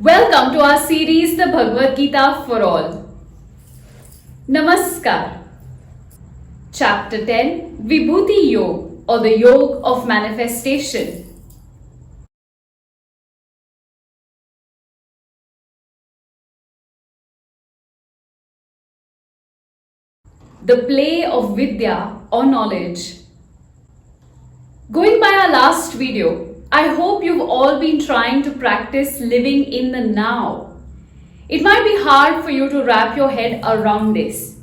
Welcome to our series, The Bhagavad Gita for All. Namaskar. Chapter 10, Vibhuti Yog, or the Yog of Manifestation. The play of vidya or knowledge. Going by our last video, I hope you've all been trying to practice living in the now. It might be hard for you to wrap your head around this,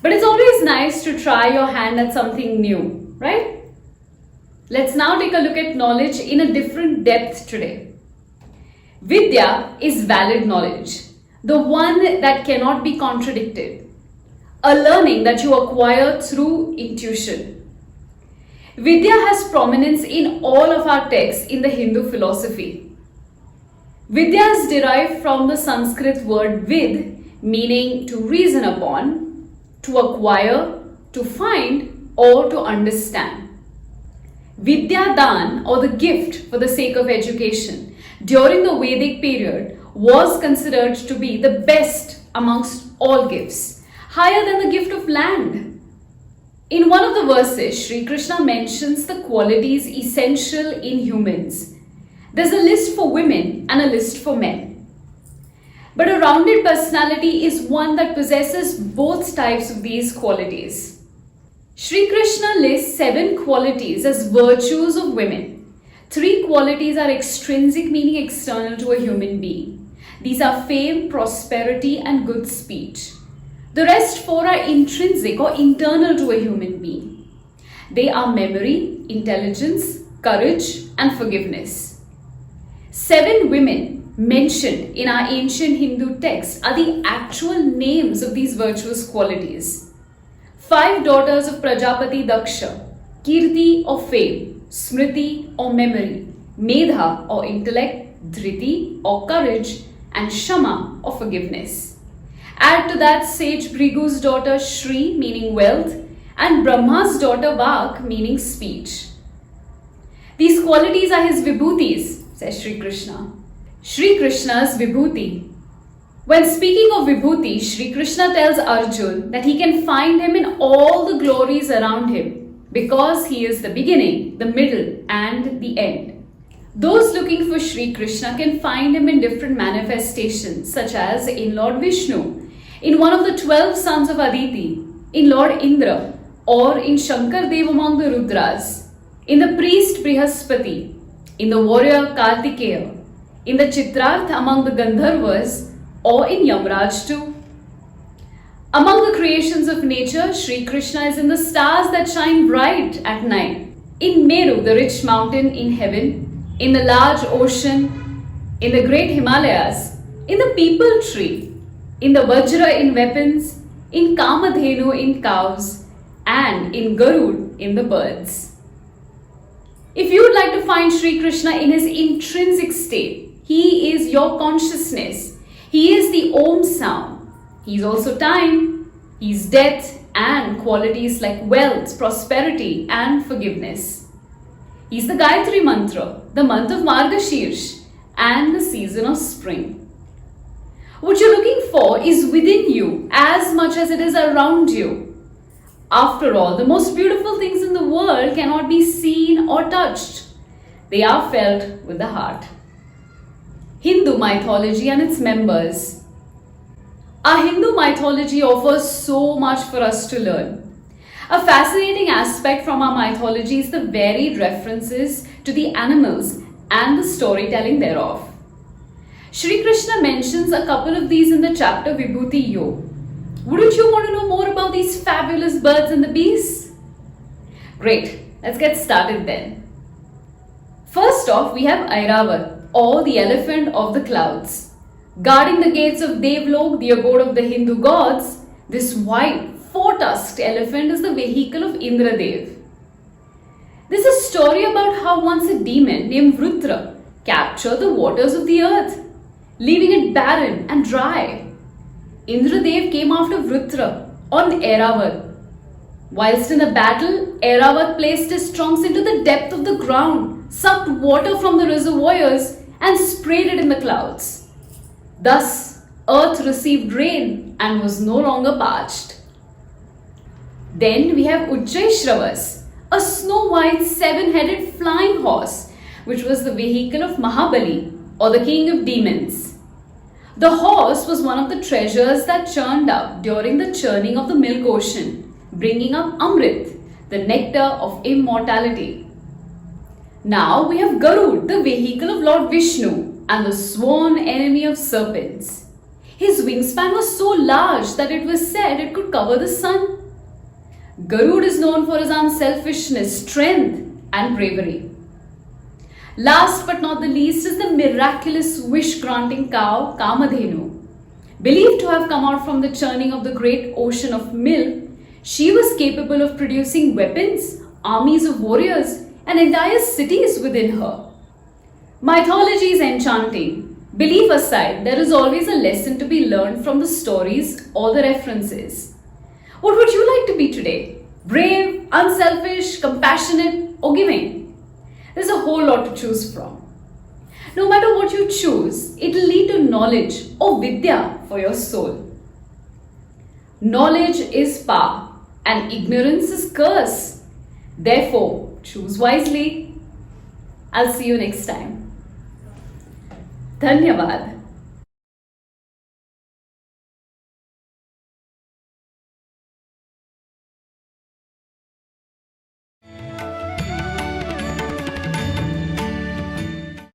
but it's always nice to try your hand at something new, right? Let's now take a look at knowledge in a different depth today. Vidya is valid knowledge, the one that cannot be contradicted, a learning that you acquire through intuition. Vidya has prominence in all of our texts in the Hindu philosophy. Vidya is derived from the Sanskrit word vid, meaning to reason upon, to acquire, to find, or to understand. Vidyadaan, or the gift for the sake of education, during the Vedic period was considered to be the best amongst all gifts, higher than the gift of land. In one of the verses, Shri Krishna mentions the qualities essential in humans. There's a list for women and a list for men. But a rounded personality is one that possesses both types of these qualities. Shri Krishna lists 7 qualities as virtues of women. 3 qualities are extrinsic, meaning external to a human being. These are fame, prosperity, and good speech. The rest 4 are intrinsic or internal to a human being. They are memory, intelligence, courage, and forgiveness. 7 women mentioned in our ancient Hindu texts are the actual names of these virtuous qualities. 5 daughters of Prajapati Daksha: Kirti or fame, Smriti or memory, Medha or intellect, Dhriti or courage, and Shama or forgiveness. Add to that sage Bhrigu's daughter Shri, meaning wealth, and Brahma's daughter Vak, meaning speech. These qualities are his vibhutis, says Shri Krishna. Shri Krishna's vibhuti. When speaking of vibhuti, Shri Krishna tells Arjun that he can find him in all the glories around him because he is the beginning, the middle, and the end. Those looking for Shri Krishna can find him in different manifestations, such as in Lord Vishnu, in one of the 12 sons of Aditi, in Lord Indra, or in Shankar Dev among the Rudras, in the priest Brihaspati, in the warrior Kartikeya, in the Chitrarth among the Gandharvas, or in Yamraj too. Among the creations of nature, Shri Krishna is in the stars that shine bright at night, in Meru, the rich mountain in heaven, in the large ocean, in the great Himalayas, in the peepal tree, in the Vajra in weapons, in Kamadhenu in cows, and in Garud in the birds. If you would like to find Shri Krishna in his intrinsic state, he is your consciousness. He is the Om sound. He is also time, he is death, and qualities like wealth, prosperity, and forgiveness. He is the Gayatri mantra, the month of Margashirsh, and the season of spring. What you're looking for is within you as much as it is around you. After all, the most beautiful things in the world cannot be seen or touched. They are felt with the heart. Hindu mythology and its members. Our Hindu mythology offers so much for us to learn. A fascinating aspect from our mythology is the varied references to the animals and the storytelling thereof. Shri Krishna mentions a couple of these in the chapter Vibhuti Yog. Wouldn't you want to know more about these fabulous birds and the beasts? Great, let's get started then. First off, we have Airavat, or the elephant of the clouds. Guarding the gates of Devlok, the abode of the Hindu gods, this white, 4-tusked elephant is the vehicle of Indradev. There's a story about how once a demon named Vrutra captured the waters of the earth, leaving it barren and dry. Indradev came after Vrutra on Airavat. Whilst in the battle, Airavat placed his trunks into the depth of the ground, sucked water from the reservoirs, and sprayed it in the clouds. Thus, earth received rain and was no longer parched. Then we have Uchvhaihshavas, a snow-white seven-headed flying horse, which was the vehicle of Mahabali, or the king of demons. The horse was one of the treasures that churned up during the churning of the milk ocean, bringing up Amrit, the nectar of immortality. Now we have Garud, the vehicle of Lord Vishnu and the sworn enemy of serpents. His wingspan was so large that it was said it could cover the sun. Garud is known for his unselfishness, strength and bravery. Last but not the least is the miraculous wish-granting cow Kamadhenu. Believed to have come out from the churning of the great ocean of milk, she was capable of producing weapons, armies of warriors, and entire cities within her. Mythology is enchanting. Belief aside, there is always a lesson to be learned from the stories or the references. What would you like to be today? Brave, unselfish, compassionate, or giving? There's a whole lot to choose from. No matter what you choose, it will lead to knowledge or vidya for your soul. Knowledge is power and ignorance is curse. Therefore, choose wisely. I'll see you next time. Dhanyavad.